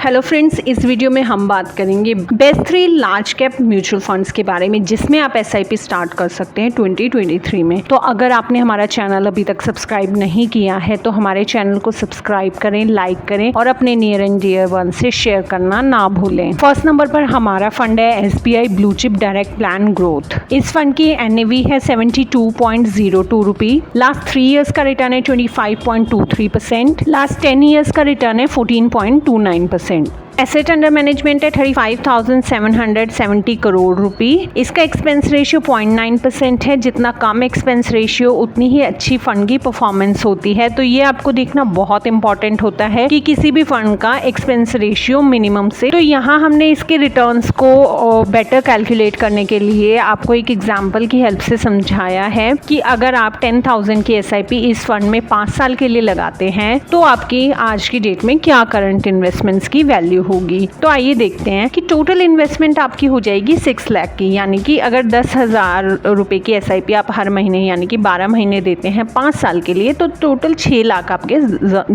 Hello friends, इस video में हम बात करेंगे best 3 large cap mutual funds के बारे में जिसमें आप एसआईपी स्टार्ट कर सकते हैं 2023 में। तो अगर आपने हमारा चैनल अभी तक सब्सक्राइब नहीं किया है तो हमारे चैनल को सब्सक्राइब करें, लाइक करें और अपने नियर एंड डियर वन से शेयर करना ना भूलें। फर्स्ट नंबर पर हमारा फंड है SBI blue chip direct plan growth. इस फंड की NAV है 72.02 रुपी। लास्ट 3 ईयर्स का रिटर्न है 25.23%। लास्ट 10 ईयर्स का रिटर्न है 14.29%। एसेट अंडर मैनेजमेंट है 35,770 करोड़ रुपी। इसका एक्सपेंस रेशियो 0.9% है। जितना कम एक्सपेंस रेशियो उतनी ही अच्छी फंड की परफॉर्मेंस होती है। तो ये आपको देखना बहुत इंपॉर्टेंट होता है कि किसी भी फंड का एक्सपेंस रेशियो मिनिमम से। तो यहाँ हमने इसके रिटर्न्स को बेटर कैलकुलेट करने के लिए आपको एक एग्जाम्पल की हेल्प से समझाया है कि अगर आप 10,000 की SIP इस फंड में 5 साल के लिए लगाते हैं तो आपकी आज की डेट में क्या करंट इन्वेस्टमेंट्स की वैल्यू होगी। तो आइए देखते हैं कि टोटल इन्वेस्टमेंट आपकी हो जाएगी 6 लाख की, यानी कि अगर 10,000 रुपए की SIP आप हर महीने यानी कि 12 महीने देते हैं 5 साल के लिए तो टोटल 6 लाख आपके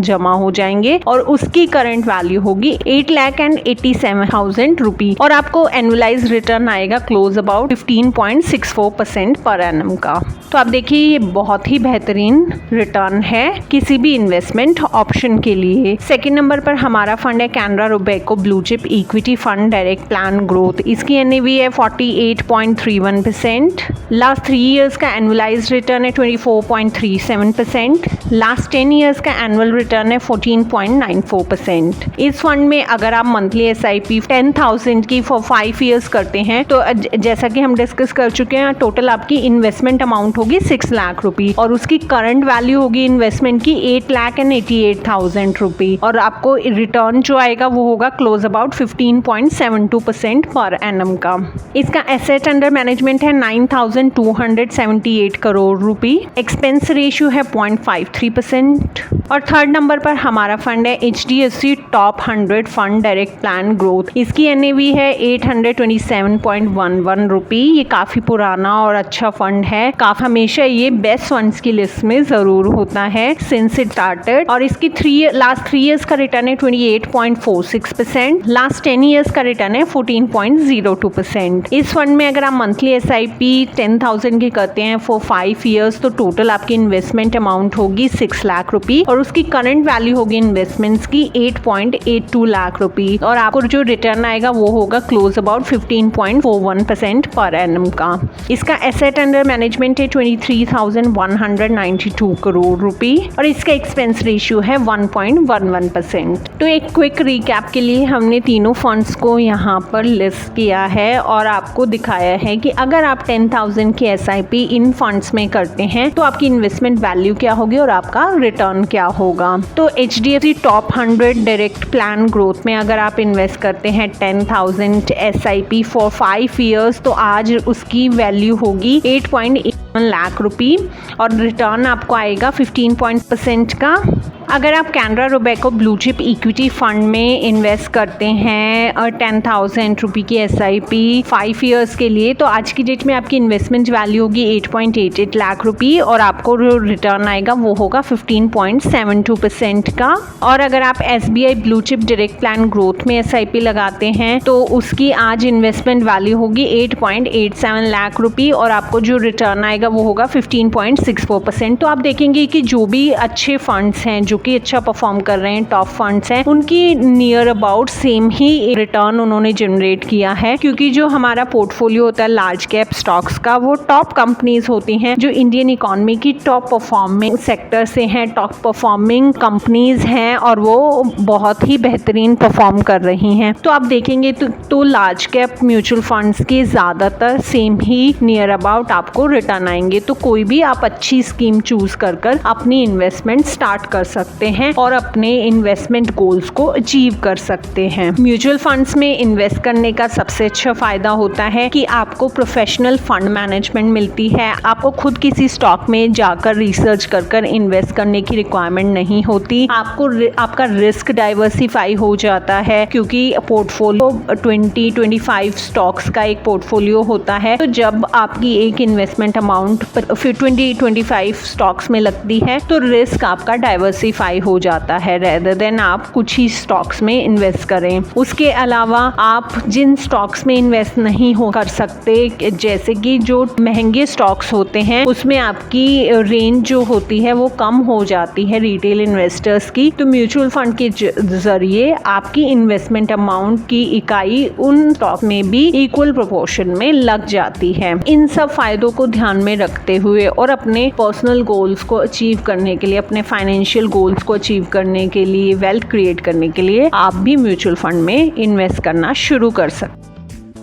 जमा हो जाएंगे और उसकी करंट वैल्यू होगी 8,87,000 रुपी और आपको एनुअलाइज रिटर्न आएगा क्लोज अबाउट 15.64% पर एनम का। तो आप देखिए ये बहुत ही बेहतरीन रिटर्न है किसी भी इन्वेस्टमेंट ऑप्शन के लिए। सेकेंड नंबर पर हमारा फंड है Canara Robeco blue chip equity fund direct plan growth. इसकी NAV है 48.31%। लास्ट 3 इयर्स का एनुअलाइज रिटर्न है 24.37%। लास्ट 10 इयर्स का एनुअल रिटर्न है 14.94%। इस फंड में अगर आप मंथली SIP 10,000 की फॉर 5 इयर्स करते हैं तो जैसा कि हम डिस्कस कर चुके हैं टोटल आपकी इन्वेस्टमेंट अमाउंट होगी 6 लाख रुपी और उसकी करंट वैल्यू होगी इन्वेस्टमेंट की 8,88,000 रुपी और आपको रिटर्न जो आएगा वो होगा क्लोज अबाउट 15.72% पर एनम का। इसका एसेट अंडर मैनेजमेंट है 9,278 करोड़ रुपी। एक्सपेंस रेशियो है 0.53% और थर्ड नंबर पर हमारा फंड है HDFC top 100 fund direct plan growth. इसकी NAV है 827.11 रुपी। ये काफी पुराना और अच्छा फंड है। हमेशा ये बेस्ट फंड्स की लिस्ट में जरूर होता है सिंस इट स्टार्टेड और इसकी लास्ट 3 इयर्स का रिटर्न है 28.46%। लास्ट 10 इयर्स का रिटर्न है 14.02%। इस फंड में अगर आप मंथली SIP 10,000 की करते हैं फॉर 5 इयर्स तो टोटल आपकी इन्वेस्टमेंट अमाउंट होगी 6 लाख रुपी और उसकी करंट वैल्यू होगी इन्वेस्टमेंट्स की 8.82 लाख रुपी और आपको जो रिटर्न आएगा वो होगा क्लोज अबाउट 15.41% पर एनम का। इसका एसेट अंडर मैनेजमेंट है 23,192 करोड़ रुपी और इसका एक्सपेंस रेशियो है 1.11%। तो एक क्विक रिकैप के लिए हमने तीनों फंड्स को यहाँ पर लिस्ट किया है और आपको दिखाया है कि अगर आप 10,000 की SIP इन फंड्स में करते हैं तो आपकी इन्वेस्टमेंट वैल्यू क्या होगी और आपका रिटर्न क्या होगा। तो HDFC top 100 direct plan growth में अगर आप इन्वेस्ट करते हैं 10,000 SIP फॉर 5 इयर्स तो आज उसकी वैल्यू होगी 8.1 लाख रुपी और रिटर्न आपको आएगा 15% का। अगर आप Canara Robeco blue chip equity fund में इन्वेस्ट करते हैं और 10,000 रुपी की SIP 5 इयर्स के लिए तो आज की डेट में आपकी इन्वेस्टमेंट वैल्यू होगी 8.88 लाख रुपी और आपको जो रिटर्न आएगा वो होगा 15.72% का। और अगर आप SBI blue chip direct plan growth में SIP लगाते हैं तो उसकी आज इन्वेस्टमेंट वैल्यू होगी 8.87 लाख रुपी और आपको जो रिटर्न आएगा वो होगा 15.64%। तो आप देखेंगे कि जो भी अच्छे फंड्स हैं जो कि अच्छा परफॉर्म कर रहे हैं टॉप फंड्स हैं उनकी near about same he return उन्होंने जनरेट किया है क्योंकि जो हमारा पोर्टफोलियो होता है लार्ज कैप स्टॉक्स का वो टॉप कंपनीज होती हैं जो इंडियन इकोनॉमी की टॉप परफॉर्मिंग सेक्टर से हैं, टॉप परफॉर्मिंग कंपनीज हैं और वो बहुत ही बेहतरीन परफॉर्म कर रही हैं। तो आप देखेंगे तो लार्ज कैप म्यूचुअल फंड्स के ज़्यादातर सेम ही नियर अबाउट आपको रिटर्न आएंगे। तो कोई भी आप अच्छी स्कीम चूज कर अपनी इन्वेस्टमेंट स्टार्ट कर सकते हैं और अपने इन्वेस्टमेंट गोल्स को अचीव कर सकते हैं। म्यूचुअल फंड्स में इन्वेस्ट करने का सबसे अच्छा फायदा होता है कि आपको प्रोफेशनल फंड मैनेजमेंट मिलती है। आपको खुद किसी स्टॉक में जाकर रिसर्च कर इन्वेस्ट करने की रिक्वायरमेंट नहीं होती। आपका रिस्क डाइवर्सिफाई हो जाता है क्योंकि पोर्टफोलियो 20-25 स्टॉक्स का एक पोर्टफोलियो होता है। तो जब आपकी एक इन्वेस्टमेंट अमाउंट फिर 20-25 स्टॉक्स में लगती है तो रिस्क आपका डाइवर्सिफाई डाइवर्सिफाई हो जाता है रेदर देन आप कुछ ही स्टॉक्स में इन्वेस्ट करें। उसके अलावा आप जिन स्टॉक्स में इन्वेस्ट नहीं हो कर सकते, जैसे कि जो महंगे स्टॉक्स होते हैं उसमें आपकी रेंज जो होती है वो कम हो जाती है रिटेल इन्वेस्टर्स की, तो म्यूचुअल फंड के जरिए आपकी इन्वेस्टमेंट अमाउंट की इकाई उन स्टॉक में भी इक्वल प्रोपोर्शन में लग जाती है। इन सब फायदों को ध्यान में रखते हुए और अपने पर्सनल गोल्स को अचीव करने के लिए, अपने फाइनेंशियल गोल्स को अचीव करने के लिए, वेल्थ क्रिएट करने के लिए आप भी म्यूचुअल फंड में इन्वेस्ट करना शुरू कर सकते।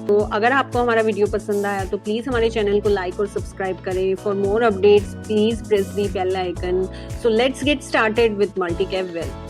तो अगर आपको हमारा वीडियो पसंद आया तो प्लीज़ हमारे चैनल को लाइक और सब्सक्राइब करें। For more updates please press the bell icon. So let's get started with multi cap wealth.